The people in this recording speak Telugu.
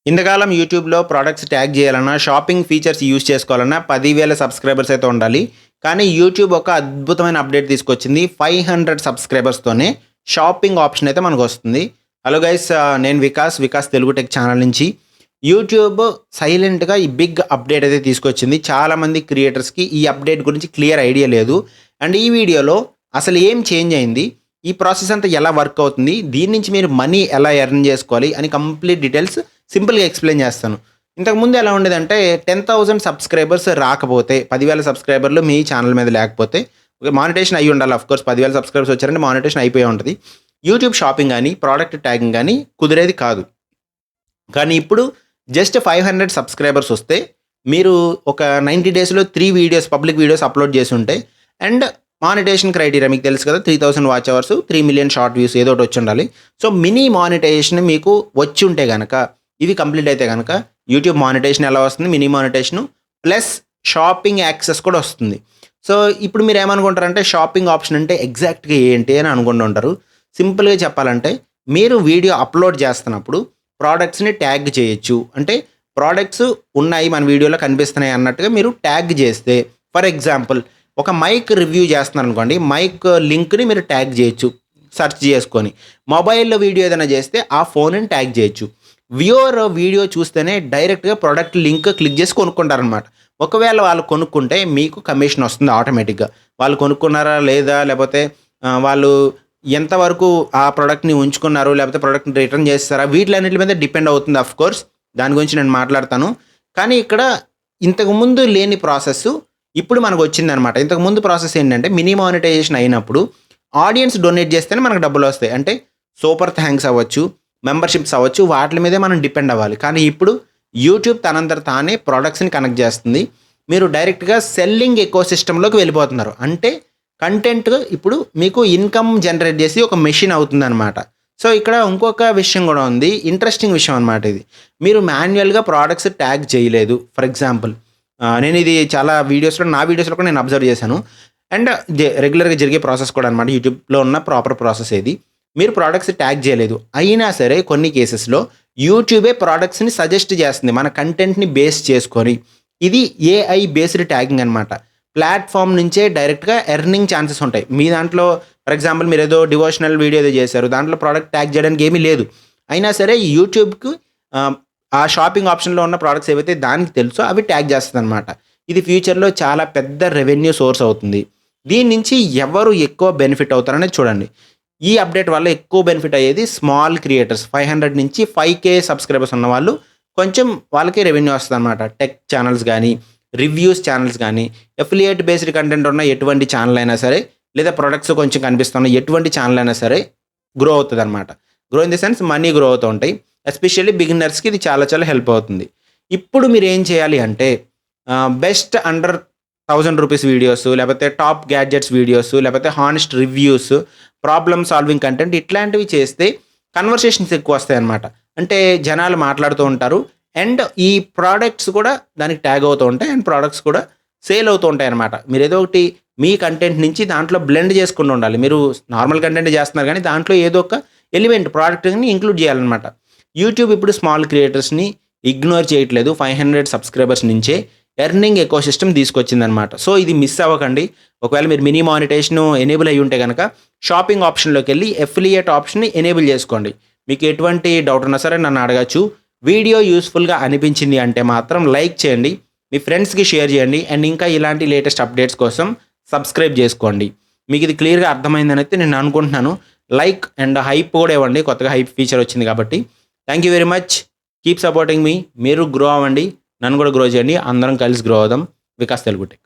ఇంతకాలం యూట్యూబ్‌లో ప్రొడక్ట్స్ ట్యాగ్ చేయాలన్నా, షాపింగ్ ఫీచర్స్ యూజ్ చేసుకోవాలన్నా 10,000 సబ్స్క్రైబర్స్ అయితే ఉండాలి. కానీ యూట్యూబ్ ఒక అద్భుతమైన అప్డేట్ తీసుకొచ్చింది. 500 సబ్స్క్రైబర్స్‌తోనే షాపింగ్ ఆప్షన్ అయితే మనకొస్తుంది. హలో గైస్, నేను వికాస్ తెలుగు టెక్ ఛానల్ నుంచి. యూట్యూబ్ సైలెంట్‌గా ఈ బిగ్ అప్డేట్ అయితే తీసుకొచ్చింది. చాలామంది క్రియేటర్స్‌కి ఈ అప్డేట్ గురించి క్లియర్ ఐడియా లేదు. అండ్ ఈ వీడియోలో అసలు ఏం చేంజ్ అయింది? ఈ ప్రాసెస్ అంతా ఎలా వర్క్ అవుతుంది? దీని నుంచి మీరు మనీ ఎలా ఎర్న్ చేసుకోవాలి అని కంప్లీట్ డీటెయిల్స్ సింపుల్‌గా ఎక్స్‌ప్లెయిన్ చేస్తాను. ఇంతకుముందు ఎలా ఉండేదంటే 10,000 సబ్స్క్రైబర్స్ రాకపోతే, 10,000 సబ్స్క్రైబర్లు మీ ఛానల్ మీద లేకపోతే మానిటేషన్ అయ్యి ఉండాలి. ఆఫ్‌కోర్స్ 10,000 సబ్స్క్రైబర్స్ వచ్చారంటే మానిటేషన్ అయిపోయి ఉంటది. యూట్యూబ్ షాపింగ్ గానీ, ప్రోడక్ట్ ట్యాగింగ్ గానీ కుదిరేది కాదు. కానీ ఇప్పుడు జస్ట్ 500 సబ్స్క్రైబర్స్ వస్తే మీరు ఒక 90 డేస్‌లో 3 వీడియోస్, పబ్లిక్ వీడియోస్ అప్‌లోడ్ చేసుంటే అండ్ మానిటేషన్ క్రైటీరియా మీకు తెలుసు కదా! 3000 watch hours, 3 million short views ఏదో ఒకటి వచ్చుండాలి. సో, మినీ మానిటైజేషన్ మీకు వచ్చుంటే గనక, ఇవి కంప్లీట్ అయితే గనక యూట్యూబ్ మానిటేషన్ ఎలా వస్తుంది? మినీ మానిటేషను ప్లస్ షాపింగ్ యాక్సెస్ కూడా వస్తుంది. సో, ఇప్పుడు మీరేమనుకుంటారంటే షాపింగ్ ఆప్షన్ అంటే ఎగ్జాక్ట్‌గా ఏంటి అని అనుకుంటుంటారు. సింపుల్‌గా చెప్పాలంటే మీరు వీడియో అప్‌లోడ్ చేస్తున్నప్పుడు ప్రొడక్ట్స్‌ని ట్యాగ్ చేయొచ్చు. అంటే ప్రొడక్ట్స్ ఉన్నాయి మన వీడియోలో కనిపిస్తున్నాయి అన్నట్టుగా మీరు ట్యాగ్ చేస్తే, ఫర్ ఎగ్జాంపుల్ ఒక మైక్ రివ్యూ చేస్తున్నారనుకోండి, మైక్ లింక్‌ని మీరు ట్యాగ్ చేయొచ్చు సెర్చ్ చేసుకొని. మొబైల్‌లో వీడియో ఏదైనా చేస్తే ఆ ఫోన్‌ని ట్యాగ్ చేయొచ్చు. వ్యూవర్ వీడియో చూస్తేనే డైరెక్ట్‌గా ప్రొడక్ట్ లింక్ క్లిక్ చేసి కొనుక్కుంటారనమాట. ఒకవేళ వాళ్ళు కొనుక్కుంటే మీకు కమిషన్ వస్తుంది ఆటోమేటిక్‌గా. వాళ్ళు కొనుక్కున్నారా లేదా, లేకపోతే వాళ్ళు ఎంతవరకు ఆ ప్రొడక్ట్‌ని ఉంచుకున్నారు, లేకపోతే ప్రొడక్ట్‌ని రిటర్న్ చేస్తారా, వీటిలన్నిటి మీద డిపెండ్ అవుతుంది ఆఫ్‌కోర్స్. దాని గురించి నేను మాట్లాడతాను. కానీ ఇక్కడ ఇంతకుముందు లేని ప్రాసెస్ ఇప్పుడు మనకొచ్చిందనమాట. ఇంతకుముందు ప్రాసెస్ ఏంటంటే మినీ మానిటైజేషన్ అయినప్పుడు ఆడియన్స్ డొనేట్ చేస్తేనే మనకు డబ్బులొస్తాయి. అంటే సూపర్ థాంక్స్ అవ్వచ్చు, మెంబర్‌షిప్స్ అవ్వచ్చు, వాటిల మీదే మనం డిపెండ్ అవ్వాలి. కానీ ఇప్పుడు యూట్యూబ్ తనంతట తానే ప్రొడక్ట్స్‌ని కనెక్ట్ చేస్తుంది. మీరు డైరెక్ట్‌గా సెల్లింగ్ ఎకోసిస్టమ్‌లోకి వెళ్ళిపోతున్నారు. అంటే కంటెంట్ ఇప్పుడు మీకు ఇన్‌కమ్ జనరేట్ చేసి ఒక మెషిన్ అవుతుందనమాట. సో, ఇక్కడ ఇంకొక విషయం కూడా ఉంది. ఇంట్రెస్టింగ్ విషయం అనమాట ఇది. మీరు మాన్యుయల్‌గా ప్రొడక్ట్స్ ట్యాగ్ చేయలేదు. ఫర్ ఎగ్జాంపుల్ నేను ఇది చాలా నా వీడియోస్‌లో కూడా నేను అబ్జర్వ్ చేశాను. అండ్ రెగ్యులర్‌గా జరిగే ప్రాసెస్ కూడా అనమాట. యూట్యూబ్‌లో ఉన్న ప్రాపర్ ప్రాసెస్ ఇది. మీరు ప్రొడక్ట్స్ ట్యాగ్ చేయలేదు. అయినా సరే కొన్ని కేసెస్‌లో యూట్యూబే ప్రొడక్ట్స్‌ని సజెస్ట్ చేస్తుంది మన కంటెంట్‌ని బేస్ చేసుకొని. ఇది ఏఐ బేస్డ్ ట్యాగింగ్ అనమాట. ప్లాట్‌ఫామ్ నుంచే డైరెక్ట్‌గా ఎర్నింగ్ ఛాన్సెస్ ఉంటాయి. మీ దాంట్లో ఫర్ ఎగ్జాంపుల్ మీరేదో డివోషనల్ వీడియో ఏదో చేశారు. దాంట్లో ప్రొడక్ట్ ట్యాగ్ చేయడానికి ఏమీ లేదు. అయినా సరే యూట్యూబ్‌కి ఆ షాపింగ్ ఆప్షన్‌లో ఉన్న ప్రొడక్ట్స్ ఏవైతే దానికి తెలుసో అవి ట్యాగ్ చేస్తదనమాట. ఇది ఫ్యూచర్‌లో చాలా పెద్ద రెవెన్యూ సోర్స్ అవుతుంది. దీని నుంచి ఎవరు ఎక్కువ బెనిఫిట్ అవుతారనేది చూడండి. ఈ అప్డేట్ వల్ల ఎక్కువ బెనిఫిట్ అయ్యేది స్మాల్ క్రియేటర్స్. 500 నుంచి 5,000 సబ్స్క్రైబర్స్ ఉన్నవాళ్ళు కొంచెం వాళ్ళకి రెవెన్యూ వస్తదనమాట. టెక్ ఛానల్స్ గానీ, రివ్యూస్ ఛానల్స్ గానీ, అఫిలియేట్ బేస్డ్ కంటెంట్ ఉన్న ఎటువంటి ఛానల్ అయినా సరే, లేదా ప్రొడక్ట్స్ కొంచెం కనిపిస్తున్న ఎటువంటి ఛానల్ అయినా సరే గ్రో అవుతదనమాట. Grow in the sense money grow అవుతూ ఉంటాయి. ఎస్పెషల్లీ బిగినర్స్‌కి ఇది చాలా చాలా హెల్ప్ అవుతుంది. ఇప్పుడు మీరేం చేయాలి అంటే బెస్ట్ అండర్ ₹1000 వీడియోస్, లేకపోతే టాప్ గ్యాడ్జెట్స్ వీడియోస్, లేకపోతే honest reviews, problem solving content ఇట్లాంటివి చేస్తే కన్వర్సేషన్స్ ఎక్కువ వస్తాయన్నమాట. అంటే జనాలు మాట్లాడుతూ ఉంటారు. అండ్ ఈ ప్రొడక్ట్స్ కూడా దానికి ట్యాగ్ అవుతూ ఉంటాయి. అండ్ ప్రొడక్ట్స్ కూడా సేల్ అవుతూ ఉంటాయన్నమాట. మీరేదో ఒకటి మీ కంటెంట్ నుంచి దాంట్లో బ్లెండ్ చేసుకుంటూ ఉండాలి. మీరు నార్మల్ కంటెంట్ చేస్తున్నారు కానీ దాంట్లో ఏదో ఒక ఎలిమెంట్ ప్రొడక్ట్‌ని ఇంక్లూడ్ చేయాలన్నమాట. యూట్యూబ్ ఇప్పుడు స్మాల్ క్రియేటర్స్‌ని ఇగ్నోర్ చేయట్లేదు. 500 సబ్స్క్రైబర్స్ నుంచే ఎర్నింగ్ ఎకోసిస్టమ్ తీసుకొచ్చిందనమాట. సో, ఇది మిస్ అవ్వకండి. ఒకవేళ మీరు మినీ మానిటైజేషన్ ఎనేబుల్ అయ్యి ఉంటే గనక షాపింగ్ ఆప్షన్‌లోకెళ్ళి అఫిలియేట్ ఆప్షన్‌ని ఎనేబుల్ చేసుకోండి. మీకు ఎటువంటి డౌట్ ఉన్నా సరే నన్ను అడగచ్చు. వీడియో యూజ్‌ఫుల్‌గా అనిపించింది అంటే మాత్రం లైక్ చేయండి. మీ ఫ్రెండ్స్‌కి షేర్ చేయండి. అండ్ ఇంకా ఇలాంటి లేటెస్ట్ అప్డేట్స్ కోసం సబ్స్క్రైబ్ చేసుకోండి. మీకు ఇది క్లియర్‌గా అర్థమైందని అయితే నేను అనుకుంటున్నాను. లైక్ అండ్ హైప్ కూడా ఇవ్వండి. కొత్తగా హైప్ ఫీచర్ వచ్చింది కాబట్టి. Thank you very much. Keep supporting మీ. మీరు గ్రో అవ్వండి. నన్ను కూడా గ్రో చేయండి. అందరం కలిసి గ్రో అవుదాం. వికాస్ తెలుగు టెక్.